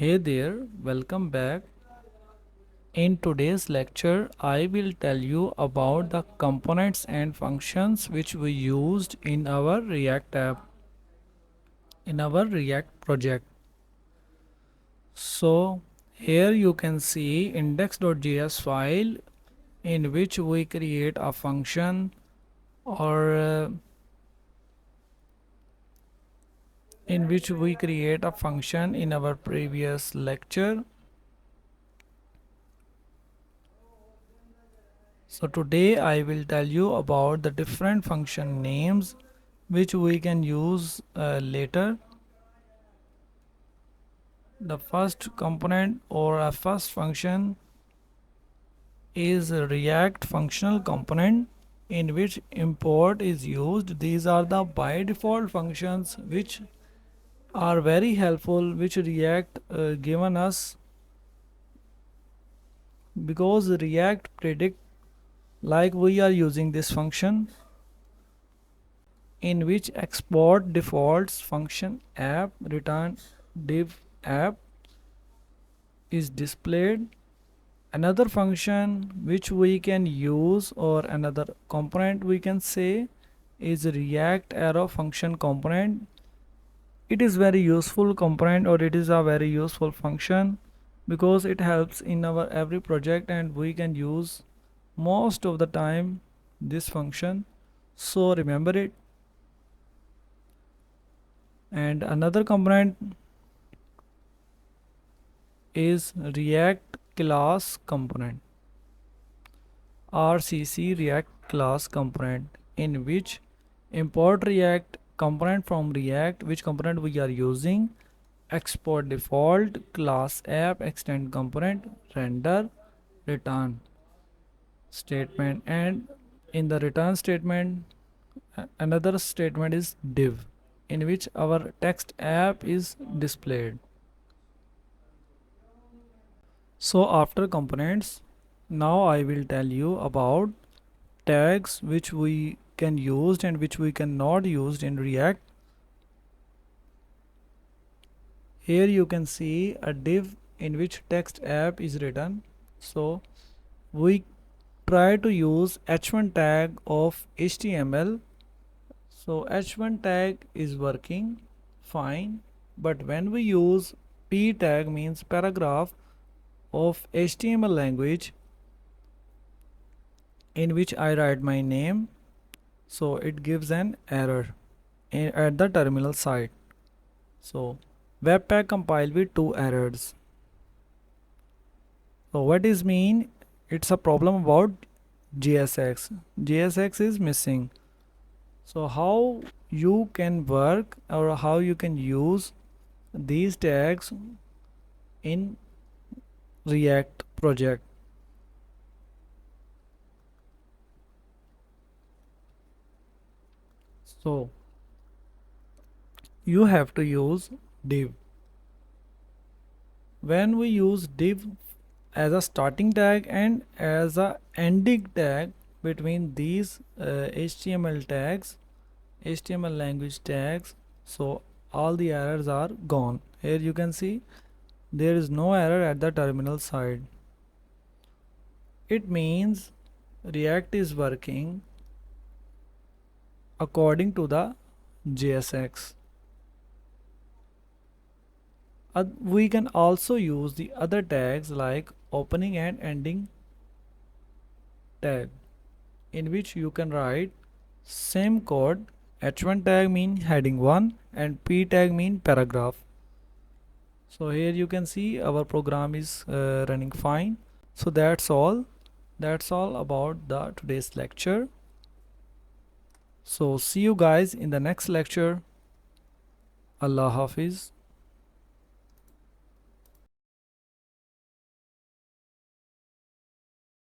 Hey there, welcome back. In today's lecture, I will tell you about the components and functions which we used in our React app, in our React project. So, here you can see index.js file in which we create a function or in which we create a function in our previous lecture. So today I will tell you about the different function names which we can use later. The first component or a first function is a React functional component in which import is used. These are the by default functions which are very helpful, which React given us, because React predict like we are using this function in which export defaults function app return div app is displayed. Another function which we can use, or another component we can say, is react arrow function component. It is very useful component, or it is a very useful function because it helps in our every project and we can use most of the time this function, so remember it. And another component is react class component, RCC react class component, in which import react component from react, which component we are using, export default class app extend component, render, return statement, and in the return statement another statement is div, in which our text app is displayed. So after components, now I will tell you about tags which we can use and which we cannot use in React. Here you can see a div in which text app is written. So we try to use h1 tag of HTML. So h1 tag is working fine, but when we use p tag, means paragraph, of HTML language in which I write my name, so it gives an error at the terminal side. So webpack compile with two errors. So what is mean? It's a problem about JSX. JSX is missing. So how you can work, or how you can use these tags in React project? So you have to use div. When we use div as a starting tag and as a ending tag between these HTML tags, HTML language tags, so all the errors are gone. Here you can see there is no error at the terminal side. It means React is working according to the JSX. We can also use the other tags like opening and ending tag, in which you can write same code. H1 tag mean heading 1 and P tag mean paragraph. So here you can see our program is running fine. So that's all about the today's lecture. So see you guys in the next lecture. Allah Hafiz.